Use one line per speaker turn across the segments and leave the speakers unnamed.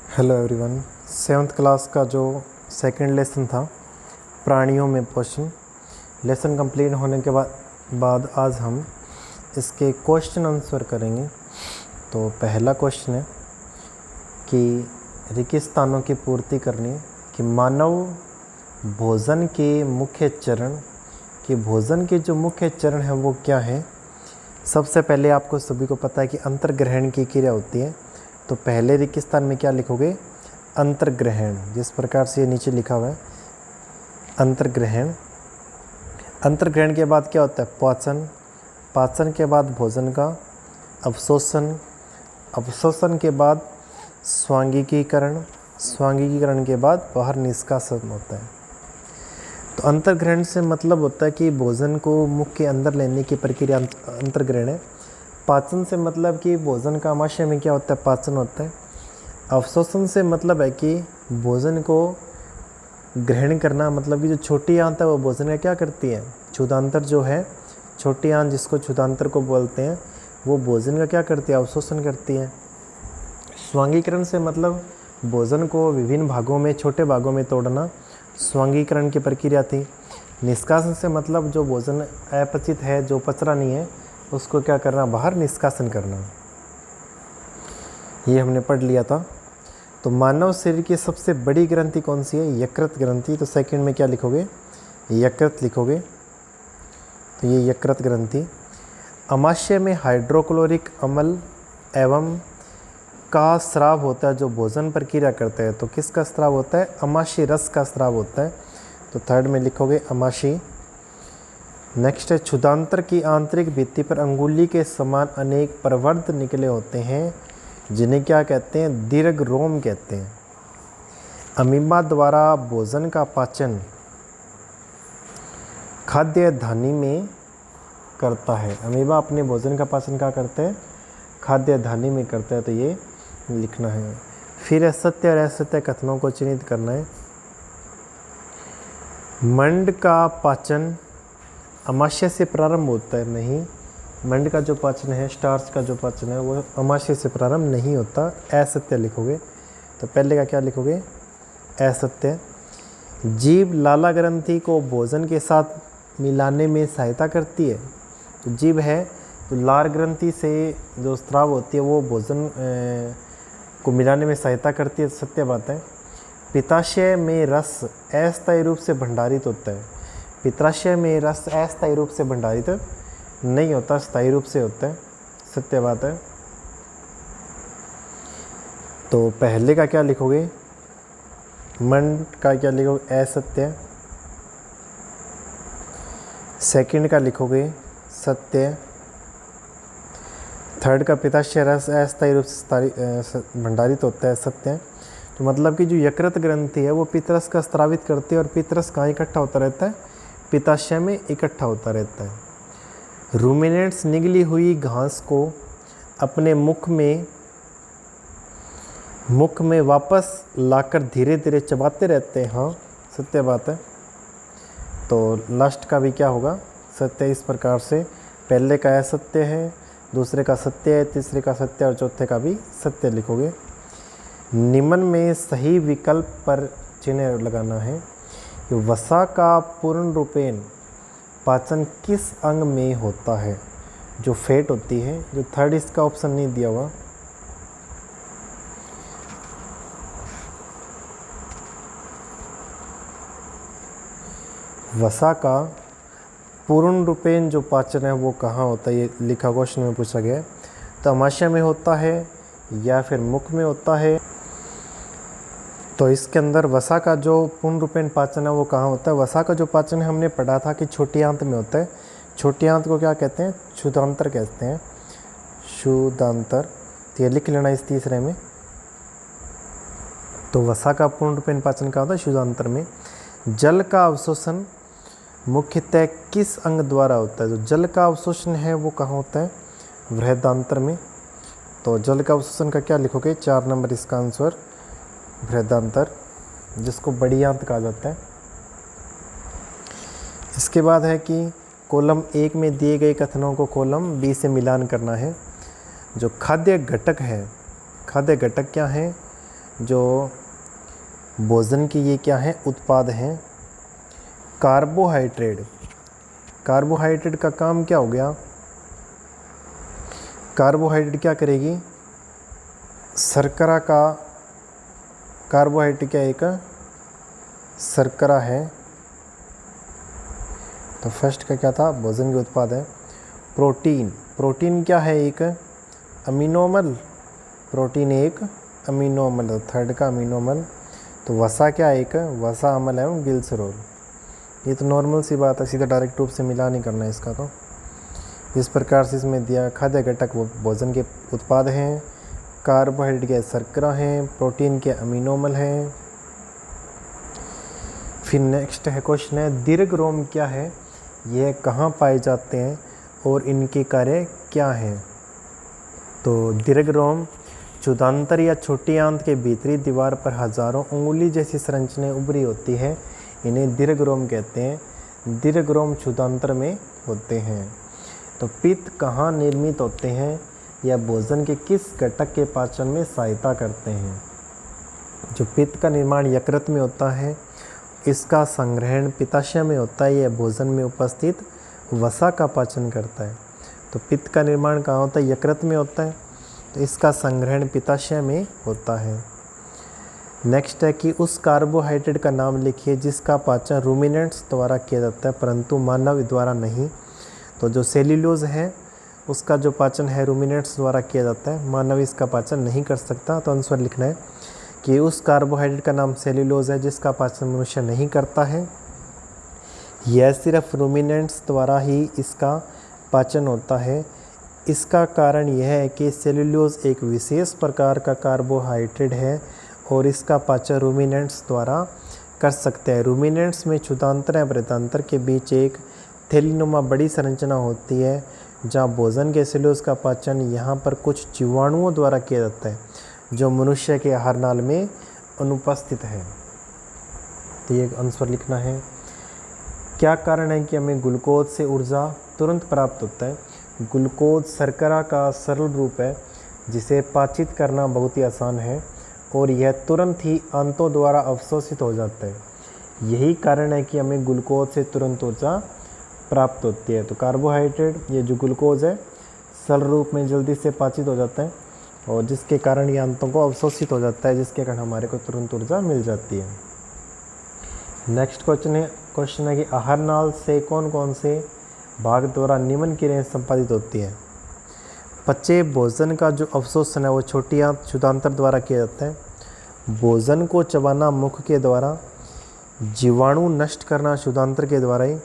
Hello everyone. Seventh class का जो second lesson था प्राणियों में पोषण, लेसन कंप्लीट होने के बाद आज हम इसके क्वेश्चन आंसर करेंगे। तो पहला क्वेश्चन है कि रेगिस्तानों की पूर्ति करनी है कि मानव भोजन के मुख्य चरण भोजन के जो मुख्य चरण है वो क्या है। सबसे पहले आपको सभी को पता है कि अंतर्ग्रहण की क्रिया होती है। तो पहले रेगिस्तान में क्या लिखोगे? अंतर्ग्रहण। जिस प्रकार से ये नीचे लिखा हुआ है अंतर्ग्रहण। अंतर्ग्रहण के बाद क्या होता है? पाचन। पाचन के बाद भोजन का अवशोषण। अवशोषण के बाद स्वांगिकीकरण। स्वांगिकीकरण के बाद बाहर निष्कासन होता है। तो अंतर्ग्रहण से मतलब होता है कि भोजन को मुख के अंदर लेने की प्रक्रिया अंतर्ग्रहण है। पाचन से मतलब कि भोजन का आमाशय में क्या होता है? पाचन होता है। अवशोषण से मतलब है कि भोजन को ग्रहण करना, मतलब कि जो छोटी आंत है वो भोजन का क्या करती है? क्षुधांतर जो है, छोटी आंत जिसको क्षुधांतर को बोलते हैं, वो भोजन का क्या करती है? अवशोषण करती है। स्वांगीकरण से मतलब भोजन को विभिन्न भागों में, छोटे भागों में तोड़ना, स्वांगीकरण की प्रक्रिया थी। निष्कासन से मतलब जो भोजन अपचित है, जो पच रहा नहीं है, उसको क्या करना? बाहर निष्कासन करना। ये हमने पढ़ लिया था। तो मानव शरीर की सबसे बड़ी ग्रंथि कौन सी है? यकृत ग्रंथि। तो सेकंड में क्या लिखोगे? यकृत लिखोगे। तो ये यकृत ग्रंथि। आमाशय में हाइड्रोक्लोरिक अम्ल एवं का स्राव होता है जो भोजन प्रक्रिया करते हैं। तो किसका स्राव होता है? आमाशय रस का स्राव होता है। तो थर्ड में लिखोगे आमाशय। नेक्स्ट है क्षुधांतर की आंतरिक भित्ति पर अंगुली के समान अनेक प्रवर्ध निकले होते हैं, जिन्हें क्या कहते हैं? दीर्घ रोम कहते हैं। अमीबा द्वारा भोजन का पाचन खाद्य धानी में करता है। अमीबा अपने भोजन का पाचन क्या करते हैं? खाद्य धानी में करता है। तो ये लिखना है। फिर असत्य और असत्य कथनों को चिन्हित करना है। मंड का पाचन आमाशय से प्रारंभ होता है? नहीं, मंड का जो पाचन है, स्टार्च का जो पाचन है, वो आमाशय से प्रारंभ नहीं होता। असत्य लिखोगे। तो पहले का क्या लिखोगे? असत्य। जीभ लाला ग्रंथि को भोजन के साथ मिलाने में सहायता करती है। तो जीभ है तो लार ग्रंथि से जो स्राव होती है वो भोजन को मिलाने में सहायता करती है। सत्य बात है। पित्ताशय में रस अस्थायी रूप से भंडारित होता है। पित्ताशय में रस अस्थायी रूप से भंडारित नहीं होता, स्थायी रूप से होता है। सत्य बात है। तो पहले का क्या लिखोगे? मंड का क्या लिखोगे? असत्य। सेकंड का लिखोगे सत्य। थर्ड का पित्ताशय रस अस्थायी रूप से भंडारित होता है। सत्य। तो मतलब कि जो यकृत ग्रंथि है वो पित्तरस का स्रावित करती है, और पित्तरस कहाँ इकट्ठा होता रहता है? पित्ताशय में इकट्ठा होता रहता है। रूमिनेंट्स निगली हुई घास को अपने मुख में वापस लाकर धीरे धीरे चबाते रहते हैं। हाँ, सत्य बात है। तो लास्ट का भी क्या होगा? सत्य। इस प्रकार से पहले का असत्य है, दूसरे का सत्य है, तीसरे का सत्य और चौथे का भी सत्य लिखोगे। निम्न में सही विकल्प पर चिन्ह लगाना है कि वसा का पूर्ण रूपेण पाचन किस अंग में होता है? जो फैट होती है। जो थर्ड इसका ऑप्शन नहीं दिया हुआ। वसा का पूर्ण रूपेण जो पाचन है वो कहाँ होता है? ये लिखा क्वेश्चन में पूछा गया है। तो आमाशय में होता है या फिर मुख में होता है? तो इसके अंदर वसा का जो पूर्ण रूपेण पाचन है वो कहाँ होता है? वसा का जो पाचन है हमने पढ़ा था कि छोटी आंत में होता है। छोटी आंत को क्या कहते हैं? क्षुधांतर कहते हैं। क्षुधांतर। तो ये लिख लेना इस तीसरे में। तो वसा का पूर्ण रूपेण पाचन कहाँ होता है? क्षुधांतर में। जल का अवशोषण मुख्यतः किस अंग द्वारा होता है? जो जल का अवशोषण है वो कहाँ होता है? बृहदांत्र में। तो जल का अवशोषण का क्या लिखोगे? 4 नंबर इसका आंसर बृहदांत्र, जिसको बड़ी आंत कहा जाता है। इसके बाद है कि कॉलम 1 में दिए गए कथनों को कॉलम बी से मिलान करना है। जो खाद्य घटक है, खाद्य घटक क्या है? जो भोजन की ये क्या है, उत्पाद हैं। कार्बोहाइड्रेट, कार्बोहाइड्रेट का काम क्या हो गया, कार्बोहाइड्रेट क्या करेगी, शर्करा का, कार्बोहाइड्रेट क्या एक शर्करा है। तो फर्स्ट का क्या था, भोजन के उत्पाद है। प्रोटीन, प्रोटीन क्या है, एक अमीनोमल, प्रोटीन एक अमीनोमल, थर्ड का अमीनोमल। तो वसा क्या है, एक वसा अम्ल एवं ग्लिसरॉल। ये तो नॉर्मल सी बात है, सीधा डायरेक्ट रूप से मिला नहीं करना है इसका। तो इस प्रकार से इसमें दिया खाद्य घटक वो भोजन के उत्पाद हैं, कार्बोहाइड्रेट के शर्करा हैं, प्रोटीन के अमीनोमल हैं। फिर नेक्स्ट है क्वेश्चन है, दीर्घ रोम क्या है, यह कहाँ पाए जाते हैं और इनके कार्य क्या हैं। तो दीर्घ रोम क्षुधांतर या छोटी आंत के भीतरी दीवार पर हजारों उंगली जैसी संरचनाएं उभरी होती है, इन्हें दीर्घ रोम कहते हैं। दीर्घ रोम क्षुधांतर में होते हैं। तो पित्त कहाँ निर्मित होते हैं या भोजन के किस घटक के पाचन में सहायता करते हैं। जो पित्त का निर्माण यकृत में होता है, इसका संग्रहण पित्ताशय में होता है, यह भोजन में उपस्थित वसा का पाचन करता है। तो पित्त का निर्माण कहाँ होता है, यकृत में होता है, तो इसका संग्रहण पित्ताशय में होता है। नेक्स्ट है कि उस कार्बोहाइड्रेट का नाम लिखिए जिसका पाचन रूमिनेंट्स द्वारा किया जाता है परंतु मानव द्वारा नहीं। तो जो सेल्यूलोज है उसका जो पाचन है रूमिनेंट्स द्वारा किया जाता है, मानव इसका पाचन नहीं कर सकता। तो आंसर लिखना है कि उस कार्बोहाइड्रेट का नाम सेल्यूलोज है जिसका पाचन मनुष्य नहीं करता है। यह सिर्फ रूमिनेंट्स द्वारा ही इसका पाचन होता है। इसका कारण यह है कि सेल्यूलोज एक विशेष प्रकार का कार्बोहाइड्रेट है और इसका पाचन रूमिनेंट्स द्वारा कर सकते हैं। रूमिनेंट्स में क्षुधांतर या वृत्तांतर के बीच एक थैलीनुमा बड़ी संरचना होती है जहाँ भोजन के सेल्यूलोज का पाचन यहाँ पर कुछ जीवाणुओं द्वारा किया जाता है जो मनुष्य के आहार नाल में अनुपस्थित है। तो ये आंसर लिखना है। क्या कारण है कि हमें ग्लूकोज से ऊर्जा तुरंत प्राप्त होता है। ग्लूकोज शर्करा का सरल रूप है जिसे पाचित करना बहुत ही आसान है और यह तुरंत ही आंतों द्वारा अवशोषित हो जाता है। यही कारण है कि हमें ग्लूकोज से तुरंत ऊर्जा प्राप्त होती है। तो कार्बोहाइड्रेट ये जो ग्लूकोज है सरल रूप में जल्दी से पाचित हो जाता है और जिसके कारण ये आंतों को अवशोषित हो जाता है, जिसके कारण हमारे को तुरंत ऊर्जा मिल जाती है। नेक्स्ट क्वेश्चन है कि आहार नाल से कौन कौन से भाग द्वारा निम्न क्रियाएं संपादित होती है। पचे भोजन का जो अवशोषण है वो छोटी आंत क्षुधांतर द्वारा किया जाता है। भोजन को चबाना मुख के द्वारा, जीवाणु नष्ट करना क्षुधांतर के द्वारा ही।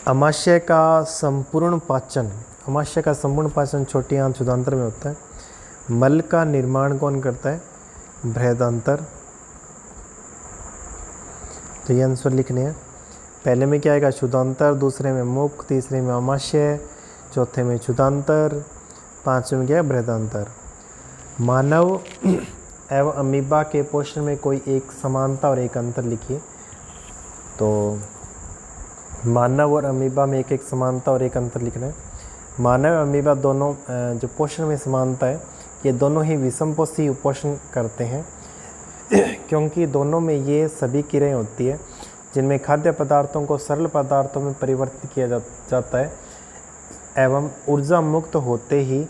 अमाशय का संपूर्ण पाचन छोटी आंत क्षुधांतर में होता है। मल का निर्माण कौन करता है, बृहदांतर। तो ये आंसर लिखने हैं। पहले में क्या आएगा, क्षुधांतर, दूसरे में मुख, तीसरे में अमाशय, चौथे में क्षुधांतर, पांचवें में क्या है, बृहदांतर। मानव एवं अमीबा के पोषण में कोई एक समानता और एक अंतर लिखिए। तो मानव और अमीबा में एक एक समानता और एक अंतर लिखना है। मानव और अमीबा दोनों जो पोषण में समानता है, ये दोनों ही विषमपोषी पोषण करते हैं क्योंकि दोनों में ये सभी क्रियाएं होती है जिनमें खाद्य पदार्थों को सरल पदार्थों में परिवर्तित किया जाता है एवं ऊर्जा मुक्त होते ही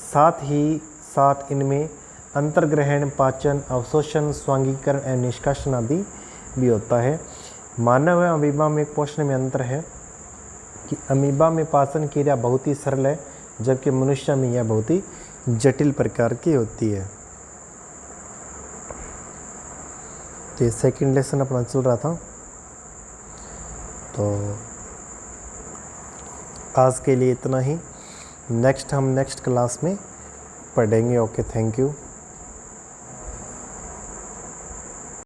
साथ इनमें अंतर्ग्रहण, पाचन, अवशोषण, स्वांगीकरण एवं निष्कासन आदि भी होता है। मानव एवं अमीबा में पोषण में अंतर है कि अमीबा में पाचन क्रिया बहुत ही सरल है जबकि मनुष्य में यह बहुत ही जटिल प्रकार की होती है। तो ये सेकंड लेसन अपना चल रहा था। तो आज के लिए इतना ही। हम नेक्स्ट क्लास में पढ़ेंगे। Okay, thank you.